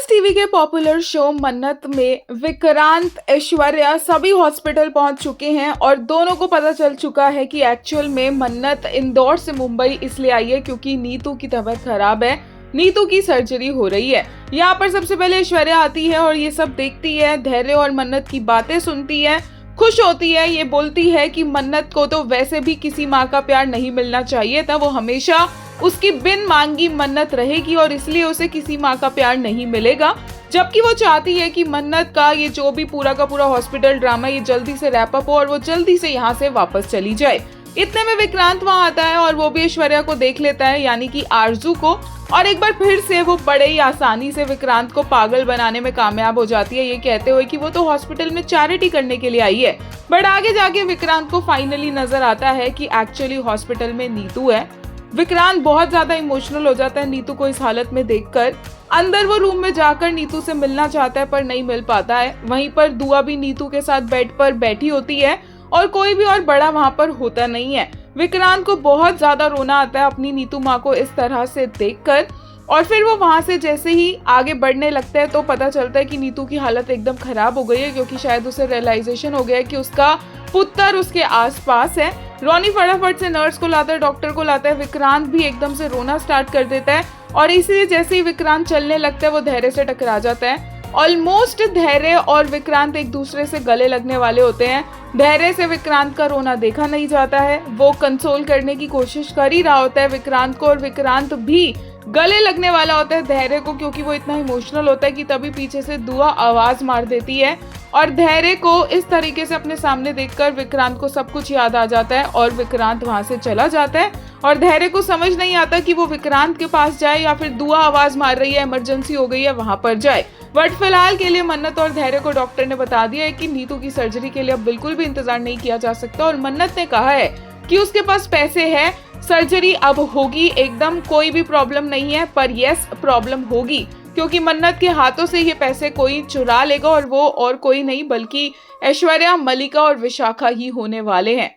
TV के popular show मन्नत में विक्रांत ऐश्वर्या सभी हॉस्पिटल पहुंच चुके हैं और दोनों को पता चल चुका है कि एक्चुअल में मन्नत इंदौर से मुंबई इसलिए आई है क्योंकि नीतू की तबीयत खराब है। नीतू की सर्जरी हो रही है। यहाँ पर सबसे पहले ऐश्वर्या आती है और ये सब देखती है, धैर्य और मन्नत की बातें सुनती है, खुश होती है। ये बोलती है कि मन्नत को तो वैसे भी किसी माँ का प्यार नहीं मिलना चाहिए था, वो हमेशा उसकी बिन मांगी मन्नत रहेगी और इसलिए उसे किसी माँ का प्यार नहीं मिलेगा। जबकि वो चाहती है कि मन्नत का ये जो भी पूरा का पूरा हॉस्पिटल ड्रामा ये जल्दी से रैप अप हो और वो जल्दी से यहाँ से वापस चली जाए। इतने में विक्रांत वहाँ आता है और वो भी ऐश्वर्या को देख लेता है, यानी कि आरजू को, और एक बार फिर से वो बड़े ही आसानी से विक्रांत को पागल बनाने में कामयाब हो जाती है, ये कहते हुए कि वो तो हॉस्पिटल में चैरिटी करने के लिए आई है। बट आगे जाके विक्रांत को फाइनली नजर आता है कि एक्चुअली हॉस्पिटल में नीतू है। विक्रांत बहुत ज्यादा इमोशनल हो जाता है नीतू को इस हालत में देखकर। अंदर वो रूम में जाकर नीतू से मिलना चाहता है पर नहीं मिल पाता है। वहीं पर दुआ भी नीतू के साथ बेड पर बैठी होती है और कोई भी और बड़ा वहां पर होता नहीं है। विक्रांत को बहुत ज्यादा रोना आता है अपनी नीतू माँ को इस तरह से देखकर, और फिर वो वहां से जैसे ही आगे बढ़ने लगता है तो पता चलता है कि नीतू की हालत एकदम खराब हो गई है, क्योंकि शायद उसे रियलाइजेशन हो गया है कि उसका पुत्र उसके आसपास है। रॉनी फटाफट से नर्स को लाता है, डॉक्टर को लाता है। विक्रांत भी एकदम से रोना स्टार्ट कर देता है और इसलिए जैसे ही विक्रांत चलने लगता है वो धैर्य से टकरा जाता है। ऑलमोस्ट धैर्य और विक्रांत एक दूसरे से गले लगने वाले होते हैं। धैर्य से विक्रांत का रोना देखा नहीं जाता है, वो कंसोल करने की कोशिश कर ही रहा होता है विक्रांत को, और विक्रांत भी गले लगने वाला होता है धैर्य को, क्योंकि वो इतना इमोशनल होता है कि तभी पीछे से दुआ आवाज मार देती है और धैर्य को इस तरीके से अपने सामने देखकर विक्रांत को सब कुछ याद आ जाता है और विक्रांत वहां से चला जाता है। और धैर्य को समझ नहीं आता कि वो विक्रांत के पास जाए या फिर दुआ आवाज मार रही है, इमरजेंसी हो गई है, वहां पर जाए। बट फिलहाल के लिए मन्नत और धैर्य को डॉक्टर ने बता दिया है कि नीतू की सर्जरी के लिए अब बिल्कुल भी इंतजार नहीं किया जा सकता, और मन्नत ने कहा है कि उसके पास पैसे है, सर्जरी अब होगी, एकदम कोई भी प्रॉब्लम नहीं है। पर यस, प्रॉब्लम होगी क्योंकि मन्नत के हाथों से ये पैसे कोई चुरा लेगा और वो और कोई नहीं बल्कि ऐश्वर्या, मलिका और विशाखा ही होने वाले हैं।